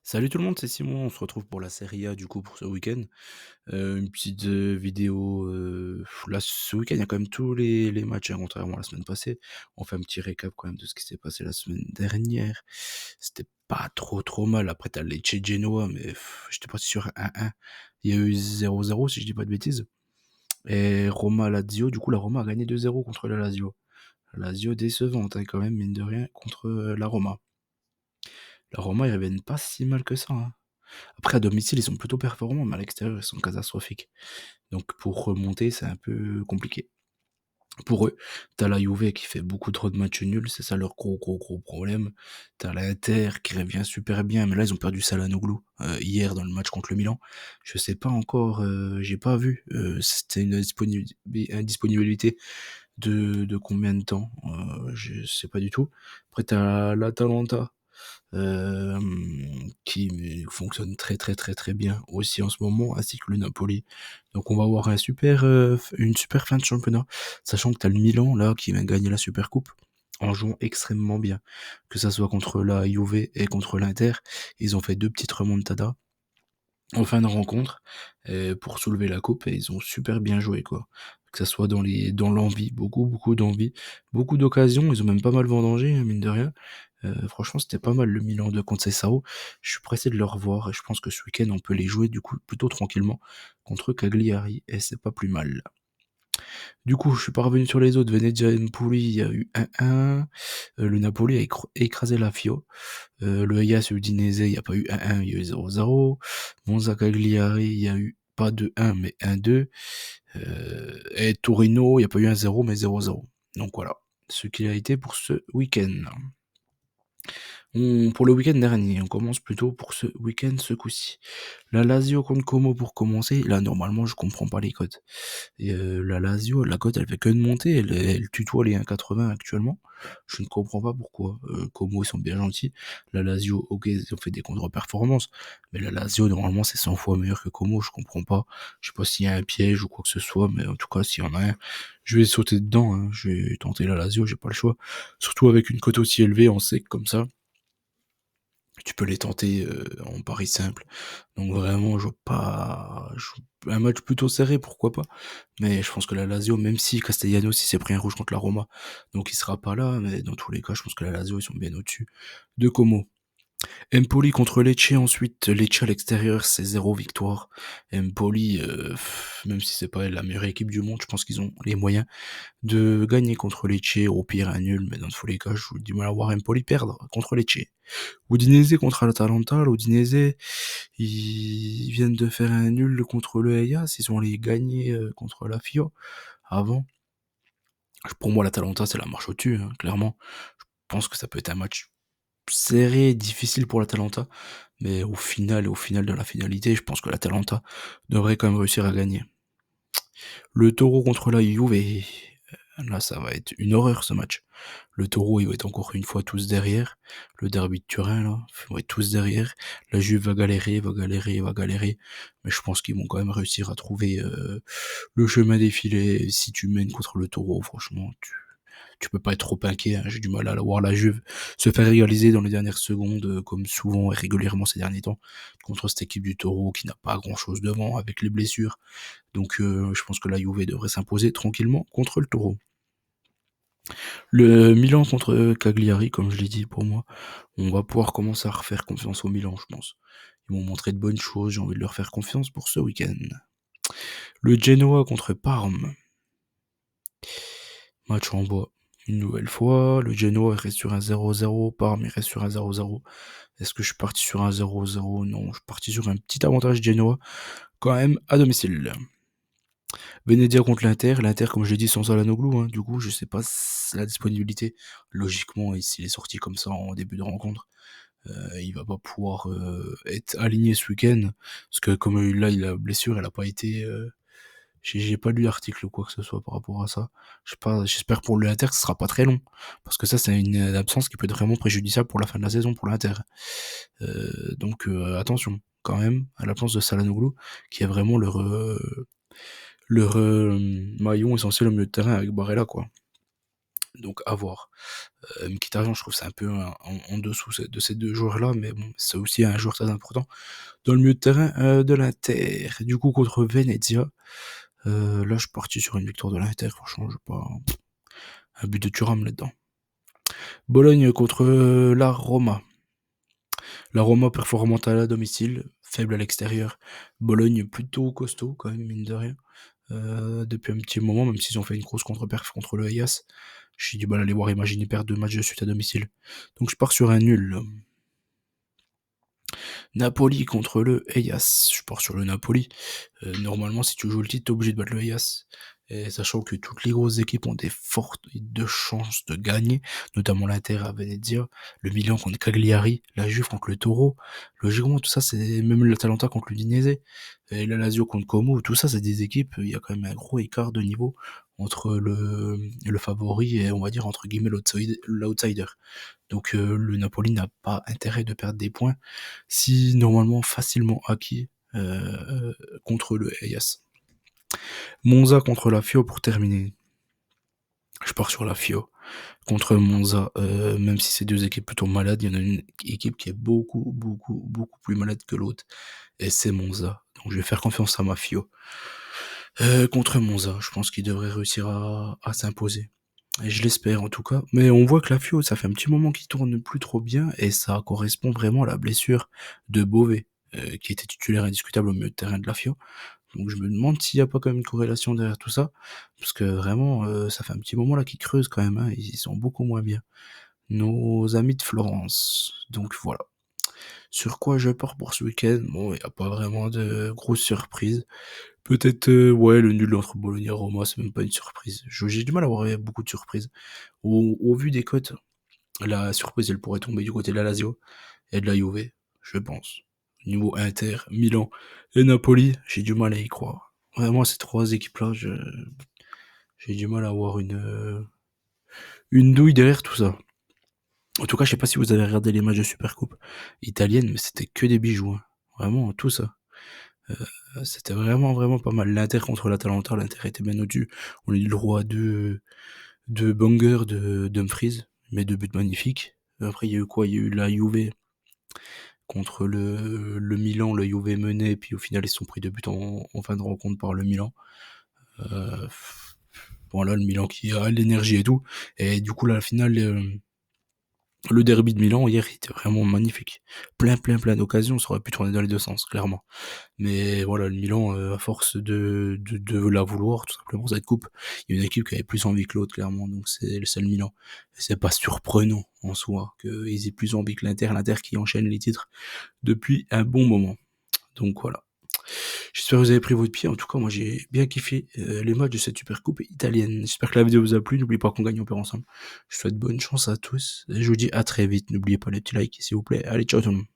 Salut tout le monde, c'est Simon. On se retrouve pour la Serie A du coup pour ce week-end. Une petite vidéo. Là, ce week-end, il y a quand même tous les matchs, hein, contrairement à la semaine passée. On fait un petit récap quand même de ce qui s'est passé la semaine dernière. C'était pas trop mal. Après, t'as Lecce Genoa, mais j'étais parti sur 1-1. Il y a eu 0-0, si je dis pas de bêtises. Et Roma Lazio, du coup, la Roma a gagné 2-0 contre la Lazio. La Lazio décevante, hein, quand même, mine de rien, contre la Roma. La Roma, ils reviennent pas si mal que ça, hein. Après, à domicile, ils sont plutôt performants, mais à l'extérieur, ils sont catastrophiques. Donc, pour remonter, c'est un peu compliqué. Pour eux, t'as la Juve qui fait beaucoup trop de matchs nuls, c'est ça leur gros problème. T'as l'Inter qui revient super bien, mais là, ils ont perdu Çalhanoğlu hier dans le match contre le Milan. Je sais pas encore, j'ai pas vu. C'était une indisponibilité de combien de temps, je sais pas du tout. Après, t'as l'Atalanta qui fonctionne très bien aussi en ce moment, ainsi que le Napoli. Donc on va avoir une super fin de championnat, sachant que tu as le Milan là qui vient gagner la Super Coupe en jouant extrêmement bien, que ça soit contre la Juve et contre l'Inter. Ils ont fait deux petites remontadas en fin de rencontre pour soulever la coupe et ils ont super bien joué quoi. Que ça soit dans l'envie, beaucoup d'envie, beaucoup d'occasions, ils ont même pas mal vendangé, hein, mine de rien. Franchement, c'était pas mal le Milan de Conceição. Je suis pressé de le revoir et je pense que ce week-end on peut les jouer du coup plutôt tranquillement contre Cagliari et c'est pas plus mal. Du coup, je suis pas revenu sur les autres. Venezia Empoli, il y a eu 1-1. Le Napoli a écrasé la Fio. Le Hellas Udinese, il n'y a pas eu 1-1, il y a eu 0-0. Monza Cagliari, il y a eu pas de 1 mais 1-2. Et Torino, il n'y a pas eu 1-0 mais 0-0. Donc voilà, ce qu'il a été pour ce week-end. Pour le week-end dernier, on commence plutôt pour ce week-end ce coup-ci. La Lazio contre Como pour commencer. Là, normalement, je comprends pas les cotes. Et la Lazio, la cote, elle fait que de monter. Elle tutoie les 1,80 actuellement. Je ne comprends pas pourquoi. Como, ils sont bien gentils. La Lazio, ok, ils ont fait des contre-performances. Mais la Lazio, normalement, c'est 100 fois meilleur que Como. Je comprends pas. Je sais pas s'il y a un piège ou quoi que ce soit. Mais en tout cas, s'il y en a un, je vais sauter dedans, hein. Je vais tenter la Lazio, j'ai pas le choix. Surtout avec une cote aussi élevée, on sait que comme ça. Tu peux les tenter en pari simple. Donc vraiment, je vois pas. Un match plutôt serré, pourquoi pas. Mais je pense que la Lazio, même si Castellanos il s'est pris un rouge contre la Roma, donc il sera pas là. Mais dans tous les cas, je pense que la Lazio, ils sont bien au-dessus de Como. Empoli contre Lecce ensuite. Lecce à l'extérieur, c'est 0 victoire. Empoli, même si c'est pas la meilleure équipe du monde, je pense qu'ils ont les moyens de gagner contre Lecce, au pire un nul, mais dans tous les cas, je vous dis mal à voir Empoli perdre contre Lecce. Udinese contre l'Atalanta, l'Udinese, ils viennent de faire un nul contre le Hellas, ils ont allé gagner contre la Fio avant. Pour moi, l'Atalanta, c'est la marche au-dessus, hein, clairement. Je pense que ça peut être un match serré, difficile pour l'Atalanta, mais au final de la finalité, je pense que l'Atalanta devrait quand même réussir à gagner. Le Taureau contre la Juve, là, ça va être une horreur ce match. Le Taureau, il va être encore une fois tous derrière. Le derby de Turin, là, ils vont être tous derrière. La Juve va galérer. Mais je pense qu'ils vont quand même réussir à trouver le chemin défilé. Si tu mènes contre le Taureau, franchement, tu peux pas être trop inquiet, hein. J'ai du mal à voir la Juve se faire égaliser dans les dernières secondes, comme souvent et régulièrement ces derniers temps, contre cette équipe du Taureau qui n'a pas grand chose devant avec les blessures. Donc je pense que la Juve devrait s'imposer tranquillement contre le Taureau. Le Milan contre Cagliari, comme je l'ai dit pour moi, on va pouvoir commencer à refaire confiance au Milan, je pense. Ils m'ont montré de bonnes choses, j'ai envie de leur faire confiance pour ce week-end. Le Genoa contre Parme, match en bois. Une nouvelle fois, le Genoa reste sur un 0-0, Parme il reste sur un 0-0. Est-ce que je suis parti sur un 0-0? Non, je suis parti sur un petit avantage Genoa, quand même à domicile. Venezia contre l'Inter, comme je l'ai dit, sans Çalhanoğlu, hein, du coup, je sais pas la disponibilité. Logiquement, s'il est sorti comme ça en début de rencontre, il va pas pouvoir être aligné ce week-end, parce que comme là, il a blessure, elle a pas été... j'ai pas lu l'article ou quoi que ce soit par rapport à ça. Je sais pas, j'espère pour l'Inter que ce sera pas très long, parce que ça, c'est une absence qui peut être vraiment préjudiciable pour la fin de la saison pour l'Inter. Donc attention, quand même, à l'absence de Çalhanoğlu, qui est vraiment leur maillon essentiel au milieu de terrain avec Barella, quoi. Donc à voir. Mkhitaryan, je trouve c'est un peu en dessous de ces 2 joueurs-là, mais bon, c'est aussi un joueur très important dans le milieu de terrain, de l'Inter. Du coup, contre Venezia, là, je suis parti sur une victoire de l'Inter, franchement, j'ai pas un but de Thuram là-dedans. Bologne contre, la Roma. La Roma performante à la domicile, faible à l'extérieur. Bologne plutôt costaud quand même, mine de rien. Depuis un petit moment, même s'ils ont fait une grosse contre-perf contre le Hellas, j'ai du mal à les voir imaginer perdre 2 matchs de suite à domicile. Donc je pars sur un nul. Napoli contre le Hellas. Je pars sur le Napoli. Normalement, si tu joues le titre, t'es obligé de battre le Hellas. Et sachant que toutes les grosses équipes ont des fortes de chances de gagner, notamment l'Inter à Venezia, le Milan contre Cagliari, la Juve contre le Toro, logiquement tout ça c'est même l'Atalanta contre l'Udinese, et la Lazio contre Como, tout ça c'est des équipes, il y a quand même un gros écart de niveau entre le favori et on va dire entre guillemets l'outsider. Donc le Napoli n'a pas intérêt de perdre des points si normalement facilement acquis contre le Hellas. Monza contre la Fio pour terminer. Je pars sur la Fio contre Monza, même si c'est 2 équipes plutôt malades, il y en a une équipe qui est beaucoup plus malade que l'autre, et c'est Monza. Donc je vais faire confiance à ma Fio. Contre Monza, je pense qu'il devrait réussir à s'imposer. Et je l'espère en tout cas. Mais on voit que la Fio, ça fait un petit moment qu'il tourne plus trop bien, et ça correspond vraiment à la blessure de Beauvais, qui était titulaire indiscutable au milieu de terrain de la Fio. Donc je me demande s'il y a pas quand même une corrélation derrière tout ça, parce que vraiment, ça fait un petit moment là qu'ils creusent quand même, hein, ils sont beaucoup moins bien. Nos amis de Florence. Donc voilà. Sur quoi je pars pour ce week-end? Bon, il y a pas vraiment de grosses surprises. Peut-être, ouais, le nul entre Bologna et Roma, c'est même pas une surprise. J'ai du mal à avoir beaucoup de surprises. Au vu des cotes, la surprise, elle pourrait tomber du côté de la Lazio et de la Juve, je pense. Niveau Inter, Milan et Napoli, j'ai du mal à y croire. Vraiment, ces 3 équipes-là, j'ai du mal à avoir une douille derrière tout ça. En tout cas, je sais pas si vous avez regardé les matchs de Supercoupe italienne, mais c'était que des bijoux, hein. Vraiment, tout ça. C'était vraiment pas mal. L'Inter contre l'Atalanta, l'Inter était bien au-dessus. On a eu le droit à deux bangers de Dumfries, mais 2 buts magnifiques. Après, il y a eu quoi? Il y a eu la Juve contre le Milan. Le Juve menait, puis au final, ils se sont pris 2 buts en fin de rencontre par le Milan. Euh, voilà, le Milan qui a l'énergie et tout. Et du coup, là, la finale, le derby de Milan, hier, il était vraiment magnifique. Plein d'occasions, ça aurait pu tourner dans les 2 sens, clairement. Mais voilà, le Milan, à force de la vouloir, tout simplement, cette coupe, il y a une équipe qui avait plus envie que l'autre, clairement, donc c'est le Milan. Et c'est pas surprenant, en soi, qu'ils aient plus envie que l'Inter qui enchaîne les titres depuis un bon moment. Donc voilà. J'espère que vous avez pris votre pied. En tout cas, moi, j'ai bien kiffé les matchs de cette super coupe italienne. J'espère que la vidéo vous a plu. N'oubliez pas qu'on gagne, on perd ensemble. Je vous souhaite bonne chance à tous. Et je vous dis à très vite. N'oubliez pas les petits likes, s'il vous plaît. Allez, ciao tout le monde.